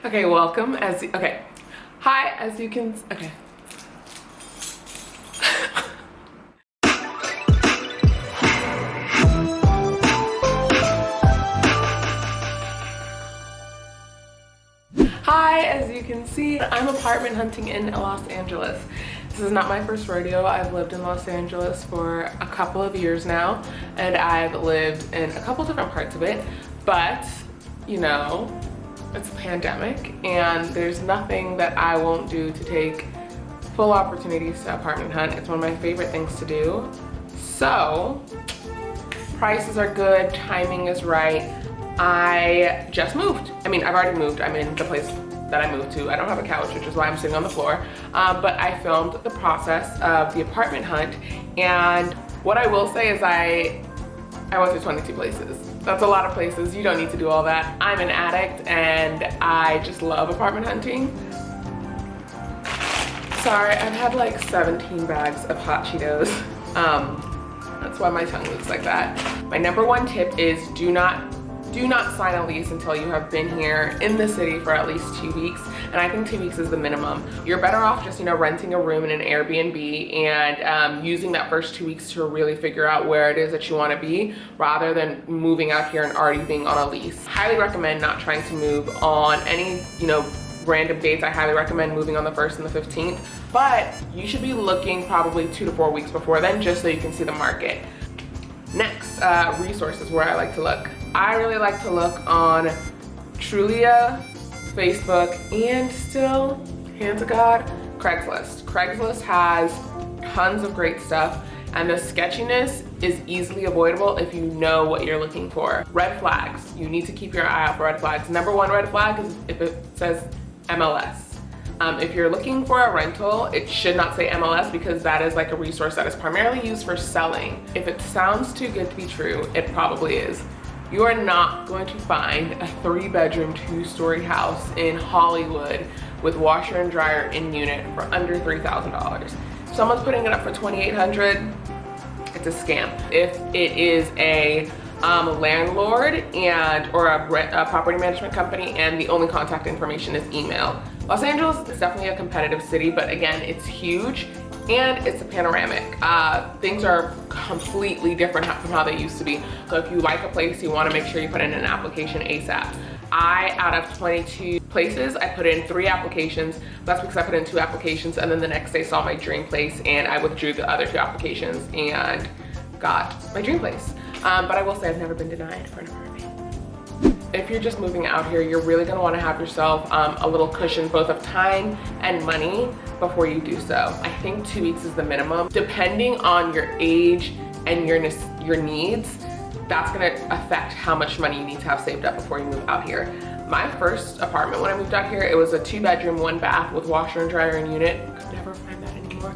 Okay, welcome okay. Hi, as you can, okay. Hi, as you can see, I'm apartment hunting in Los Angeles. This is not my first rodeo. I've lived in Los Angeles for a couple of years now, and I've lived in a couple different parts of it, but you know, it's a pandemic and there's nothing that I won't do to take full opportunities to apartment hunt. It's one of my favorite things to do. So, prices are good, timing is right. I just moved. I mean, I've already moved. I'm in the place that I moved to. I don't have a couch, which is why I'm sitting on the floor. But I filmed the process of the apartment hunt. And what I will say is I went to 22 places. That's a lot of places. You don't need to do all that. I'm an addict and I just love apartment hunting. Sorry, I've had like 17 bags of hot Cheetos. That's why my tongue looks like that. My number one tip is do not sign a lease until you have been here in the city for at least 2 weeks. And I think 2 weeks is the minimum. You're better off just, renting a room in an Airbnb and using that first 2 weeks to really figure out where it is that you want to be, rather than moving out here and already being on a lease. Highly recommend not trying to move on any, random dates. I highly recommend moving on the 1st and the 15th, but you should be looking probably 2 to 4 weeks before then, just so you can see the market. Next, resources where I like to look. I really like to look on Trulia, Facebook, and still, hand to God, Craigslist. Craigslist has tons of great stuff, and the sketchiness is easily avoidable if you know what you're looking for. Red flags. You need to keep your eye out for red flags. Number one red flag is if it says MLS. If you're looking for a rental, it should not say MLS, because that is like a resource that is primarily used for selling. If it sounds too good to be true, it probably is. You are not going to find a 3-bedroom, 2-story house in Hollywood with washer and dryer in unit for under $3,000. If someone's putting it up for $2,800, it's a scam. If it is a landlord or a property management company and the only contact information is email. Los Angeles is definitely a competitive city, but again, it's huge and it's a panoramic. Things are completely different from how they used to be. So if you like a place, you want to make sure you put in an application ASAP. Out of 22 places, I put in 3 applications. That's because I put in 2 applications and then the next day saw my dream place and I withdrew the other 2 applications and got my dream place. But I will say I've never been denied for an apartment. If you're just moving out here, you're really gonna wanna have yourself a little cushion, both of time and money, before you do so. I think 2 weeks is the minimum. Depending on your age and your needs, that's gonna affect how much money you need to have saved up before you move out here. My first apartment when I moved out here, it was a 2-bedroom, 1-bath with washer and dryer in unit. Could never find that anymore.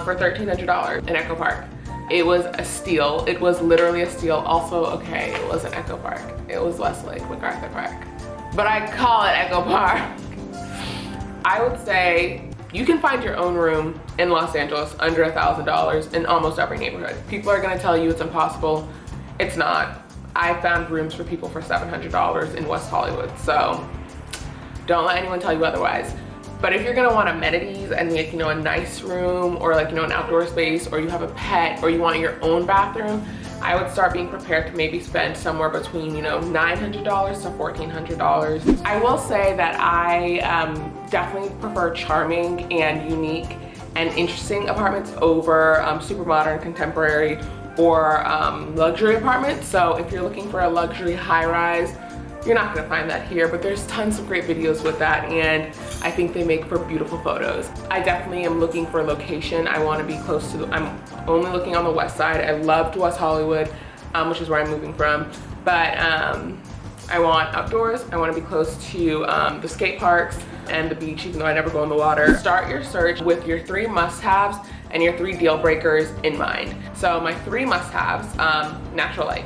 For $1,300 in Echo Park. It was a steal. It was literally a steal. Also, okay, it wasn't Echo Park. It was Westlake, MacArthur Park. But I call it Echo Park. I would say you can find your own room in Los Angeles under $1,000 in almost every neighborhood. People are gonna tell you it's impossible. It's not. I found rooms for people for $700 in West Hollywood, so don't let anyone tell you otherwise. But if you're gonna want amenities and like, a nice room or like, an outdoor space, or you have a pet, or you want your own bathroom, I would start being prepared to maybe spend somewhere between, $900 to $1,400. I will say that I definitely prefer charming and unique and interesting apartments over super modern, contemporary, or luxury apartments. So if you're looking for a luxury high-rise, you're not gonna find that here, but there's tons of great videos with that, and I think they make for beautiful photos. I definitely am looking for a location. I wanna be close to, I'm only looking on the west side. I loved West Hollywood, which is where I'm moving from, but I want outdoors. I wanna be close to the skate parks and the beach, even though I never go in the water. Start your search with your 3 must-haves and your 3 deal breakers in mind. So my 3 must-haves, natural light,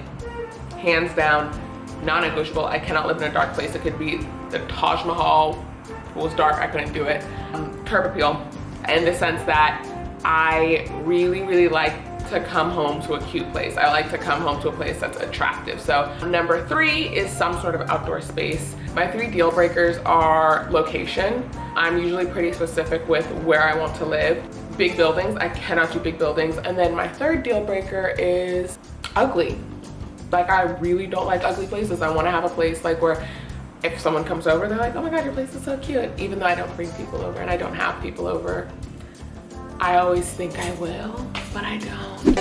hands down, non-negotiable. I cannot live in a dark place. It could be the Taj Mahal. If it was dark, I couldn't do it. Curb appeal, in the sense that I really, really like to come home to a cute place. I like to come home to a place that's attractive. So number 3 is some sort of outdoor space. My 3 deal breakers are location. I'm usually pretty specific with where I want to live. Big buildings, I cannot do big buildings. And then my 3rd deal breaker is ugly. Like, I really don't like ugly places. I want to have a place like where if someone comes over, they're like, oh my God, your place is so cute. Even though I don't bring people over and I don't have people over. I always think I will, but I don't.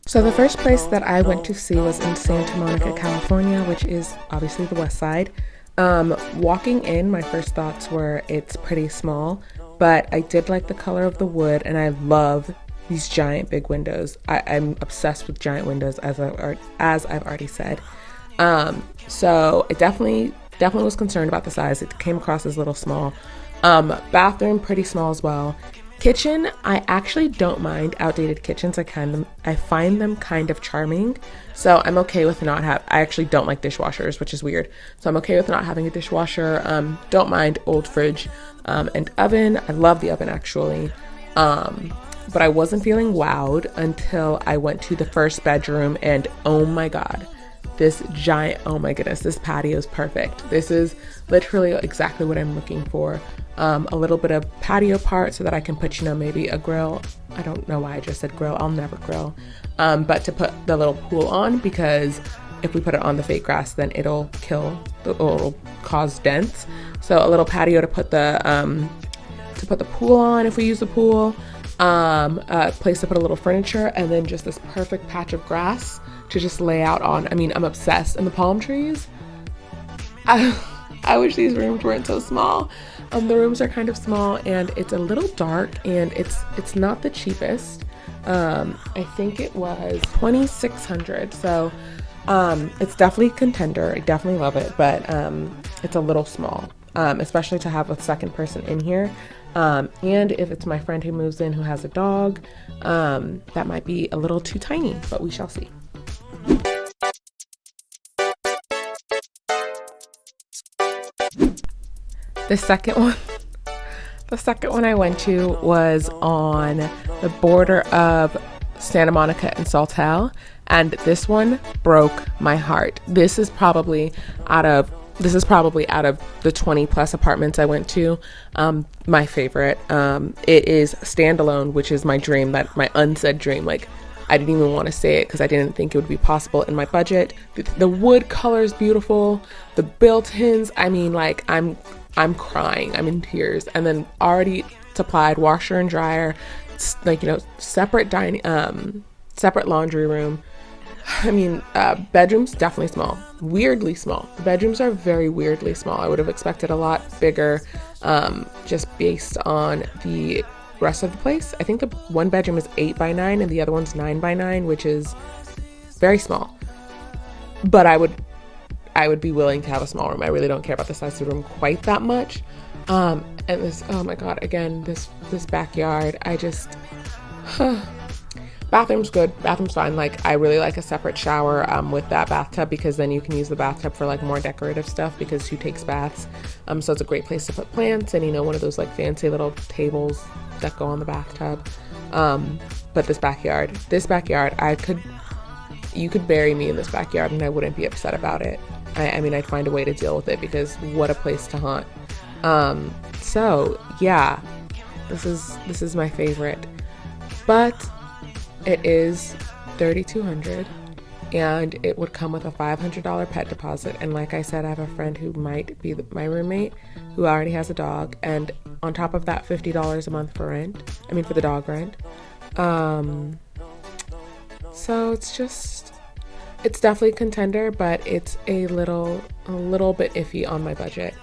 So the first place that I went to see was in Santa Monica, California, which is obviously the west side. Walking in, my first thoughts were it's pretty small, but I did like the color of the wood, and I love these giant big windows. I'm obsessed with giant windows, as I've already said. So I definitely was concerned about the size. It came across as a little small. Bathroom, pretty small as well. Kitchen, I actually don't mind outdated kitchens. I find them kind of charming. So I'm okay with I actually don't like dishwashers, which is weird. So I'm okay with not having a dishwasher. Don't mind old fridge and oven. I love the oven actually. But I wasn't feeling wowed until I went to the first bedroom, and oh my God, oh my goodness, this patio is perfect. This is literally exactly what I'm looking for. A little bit of patio part so that I can put, maybe a grill. I don't know why I just said grill. I'll never grill. But to put the little pool on, because if we put it on the fake grass, then it'll cause dents. So a little patio to put the pool on if we use the pool. A place to put a little furniture, and then just this perfect patch of grass to just lay out on. I mean, I'm obsessed. And the palm trees, I wish these rooms weren't so small. The rooms are kind of small, and it's a little dark, and it's not the cheapest. I think it was $2,600. So it's definitely a contender. I definitely love it, but it's a little small, especially to have a second person in here. And if it's my friend who moves in who has a dog, that might be a little too tiny, but we shall see. The second one I went to was on the border of Santa Monica and Sawtelle, and this one broke my heart. This is probably out of the 20 plus apartments I went to, my favorite. It is standalone, which is my dream, my unsaid dream. Like, I didn't even want to say it because I didn't think it would be possible in my budget. The wood color is beautiful. The built-ins, I mean, like, I'm crying. I'm in tears. And then already supplied washer and dryer, like, separate separate laundry room. I mean, bedrooms, definitely small, weirdly small. The bedrooms are very weirdly small. I would have expected a lot bigger, just based on the rest of the place. I think the one bedroom is 8x9 and the other one's 9x9, which is very small. But I would be willing to have a small room. I really don't care about the size of the room quite that much. And this, oh my God, again, this backyard, bathroom's good. Bathroom's fine. Like, I really like a separate shower with that bathtub, because then you can use the bathtub for like more decorative stuff, because who takes baths? So it's a great place to put plants and, one of those like fancy little tables that go on the bathtub. But this backyard, you could bury me in this backyard and I wouldn't be upset about it. I mean, I'd find a way to deal with it, because what a place to haunt. So yeah, this is my favorite, but it is $3,200, and it would come with a $500 pet deposit. And like I said, I have a friend who might be my roommate who already has a dog, and on top of that, $50 a month for the dog rent. So it's definitely a contender, but it's a little bit iffy on my budget.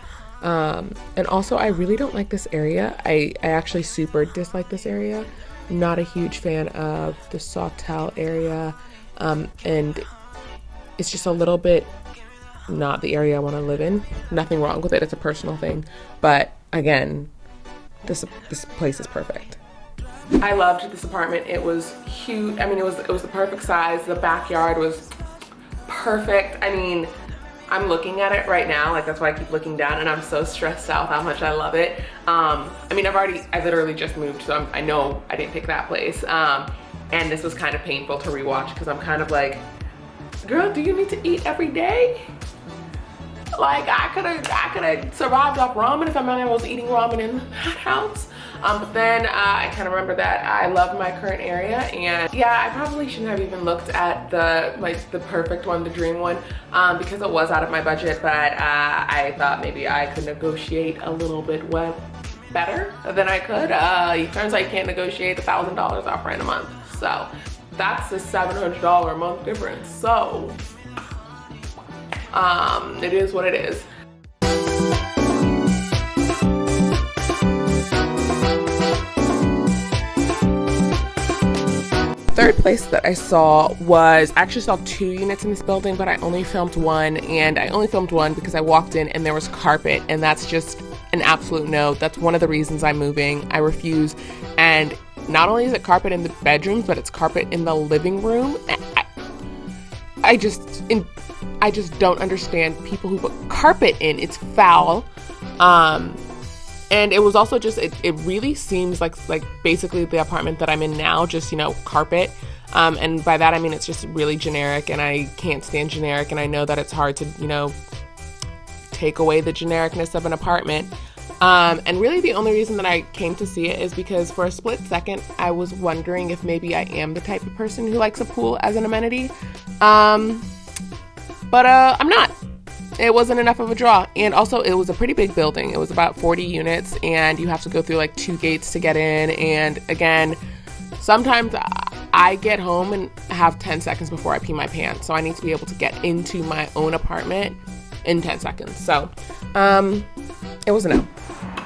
And also, I really don't like this area. I actually super dislike this area. Not a huge fan of the Sawtelle area, and it's just a little bit not the area I want to live in. Nothing wrong with it, it's a personal thing, but again, this place is perfect. I loved this apartment. It was huge. I mean, it was the perfect size. The backyard was perfect. I mean, I'm looking at it right now, like that's why I keep looking down, and I'm so stressed out how much I love it. I mean, I literally just moved, so I know I didn't pick that place. And this was kind of painful to rewatch because I'm kind of like, girl, do you need to eat every day? Like I could have survived off ramen if I was eating ramen in that house. But then I kind of remember that I love my current area, and yeah, I probably shouldn't have even looked at the perfect one, the dream one, because it was out of my budget. But I thought maybe I could negotiate a little bit better than I could. It turns out you can't negotiate $1,000 off rent a month, so that's a $700 a month difference. So it is what it is. Third place that I saw was, I actually saw 2 units in this building, but I only filmed one, and I only filmed one because I walked in and there was carpet, and that's just an absolute no. That's one of the reasons I'm moving. I refuse. And not only is it carpet in the bedrooms, but it's carpet in the living room. I just don't understand people who put carpet in. It's foul. And it was also just, it really seems like basically the apartment that I'm in now, just, you know, carpet. And by that, I mean, it's just really generic, and I can't stand generic. And I know that it's hard to, you know, take away the genericness of an apartment. And really the only reason that I came to see it is because for a split second, I was wondering if maybe I am the type of person who likes a pool as an amenity. But I'm not. It wasn't enough of a draw. And also it was a pretty big building. It was about 40 units, and you have to go through like 2 gates to get in. And again, sometimes I get home and have 10 seconds before I pee my pants. So I need to be able to get into my own apartment in 10 seconds. So it was a no.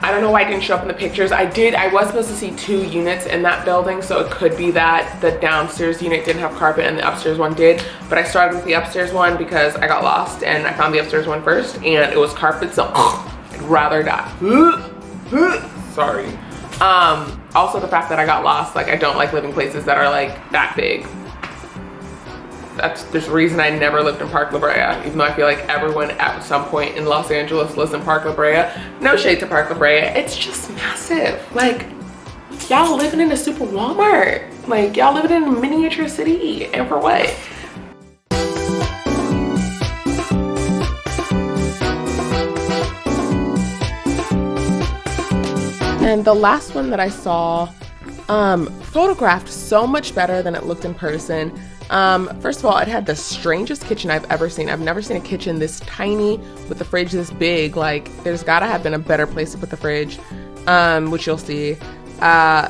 I don't know why it didn't show up in the pictures. I was supposed to see 2 units in that building, so it could be that the downstairs unit didn't have carpet and the upstairs one did. But I started with the upstairs one because I got lost and I found the upstairs one first, and it was carpet, so I'd rather die. Sorry. Also the fact that I got lost, like I don't like living places that are like that big. There's a reason I never lived in Park La Brea, even though I feel like everyone at some point in Los Angeles lives in Park La Brea. No shade to Park La Brea, it's just massive. Like, y'all living in a super Walmart. Like, y'all living in a miniature city, and for what? And the last one that I saw, photographed so much better than it looked in person. First of all, it had the strangest kitchen I've ever seen. I've never seen a kitchen this tiny with the fridge this big. Like, there's gotta have been a better place to put the fridge, which you'll see. I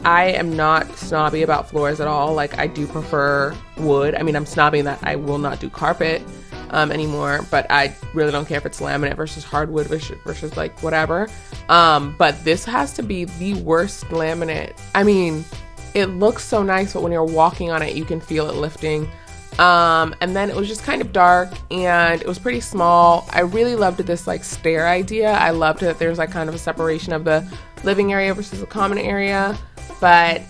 am not snobby about floors at all. Like, I do prefer wood. I mean, I'm snobby in that I will not do carpet anymore, but I really don't care if it's laminate versus hardwood versus like whatever. But this has to be the worst laminate. I mean, it looks so nice, but when you're walking on it, you can feel it lifting. And then it was just kind of dark, and it was pretty small. I really loved this like stair idea. I loved that there's like kind of a separation of the living area versus the common area, but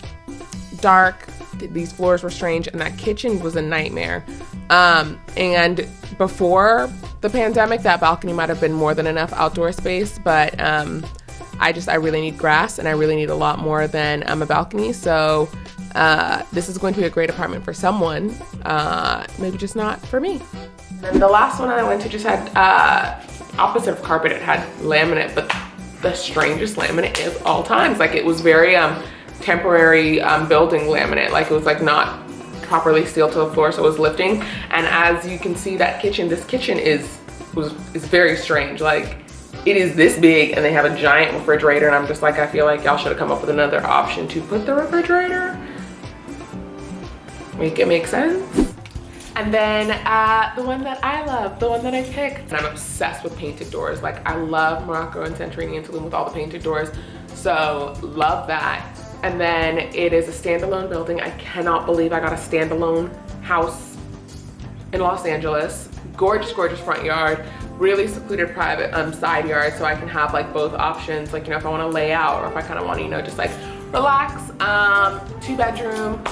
dark. These floors were strange, and that kitchen was a nightmare. And before the pandemic, that balcony might have been more than enough outdoor space, but I really need grass, and I really need a lot more than a balcony. So this is going to be a great apartment for someone, maybe just not for me. And the last one I went to just had opposite of carpet. It had laminate, but the strangest laminate of all times. Like, it was very temporary building laminate. Like, it was like not properly sealed to the floor, so it was lifting. And as you can see, that kitchen, this kitchen is very strange. Like, it is this big, and they have a giant refrigerator, and I'm just like, I feel like y'all should have come up with another option to put the refrigerator. Make it make sense. And then the one that I love, the one that I picked, and I'm obsessed with painted doors. Like, I love Morocco and Santorini and Tulum with all the painted doors, so love that. And then it is a standalone building. I cannot believe I got a standalone house in Los Angeles. Gorgeous, gorgeous front yard. Really secluded private side yard, so I can have like both options, like, you know, if I want to lay out, or if I kind of want to, you know, just like relax. 2-bedroom,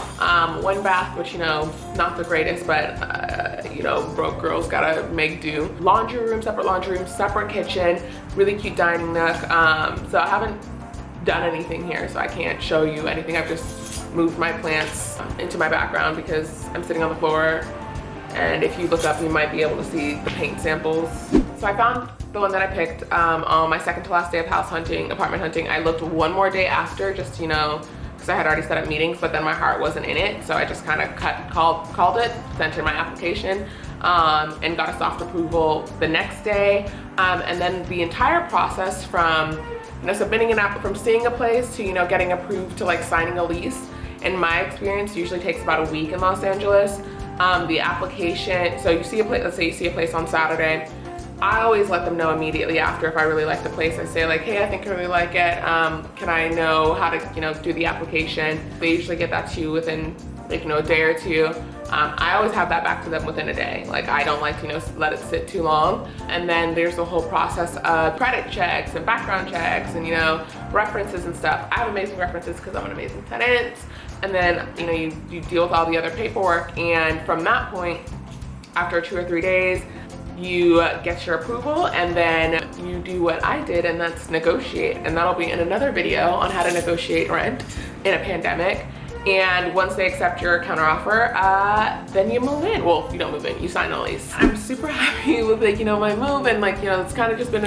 1 bath, which, you know, not the greatest, but you know, broke girls gotta make do. Laundry room, separate kitchen, really cute dining nook. So I haven't done anything here, so I can't show you anything. I've just moved my plants into my background because I'm sitting on the floor, and if you look up you might be able to see the paint samples. So I found the one that I picked on my second to last day of apartment hunting. I looked one more day after, just, you know, because I had already set up meetings, but then my heart wasn't in it, so I just kind of called it, sent in my application, and got a soft approval the next day. And then the entire process from, you know, submitting an app, from seeing a place to, you know, getting approved to like signing a lease, in my experience usually takes about a week in Los Angeles. The application, so you see a place, let's say you see a place on Saturday, I always let them know immediately after if I really like the place. I say like, hey, I think I really like it. Can I know how to, you know, do the application? They usually get that to you within, like, you know, a day or two. I always have that back to them within a day. Like, I don't like to, you know, let it sit too long. And then there's the whole process of credit checks and background checks and, you know, references and stuff. I have amazing references because I'm an amazing tenant. And then, you know, you deal with all the other paperwork. And from that point, after 2 or 3 days, you get your approval, and then you do what I did, and that's negotiate. And that'll be in another video on how to negotiate rent in a pandemic. And once they accept your counteroffer, then you move in. Well, you don't move in, you sign a lease. I'm super happy with, like, you know, my move, and like, you know, it's kind of just been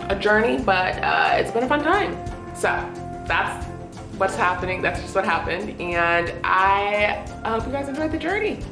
a journey, but it's been a fun time. So that's what's happening. That's just what happened. And I hope you guys enjoyed the journey.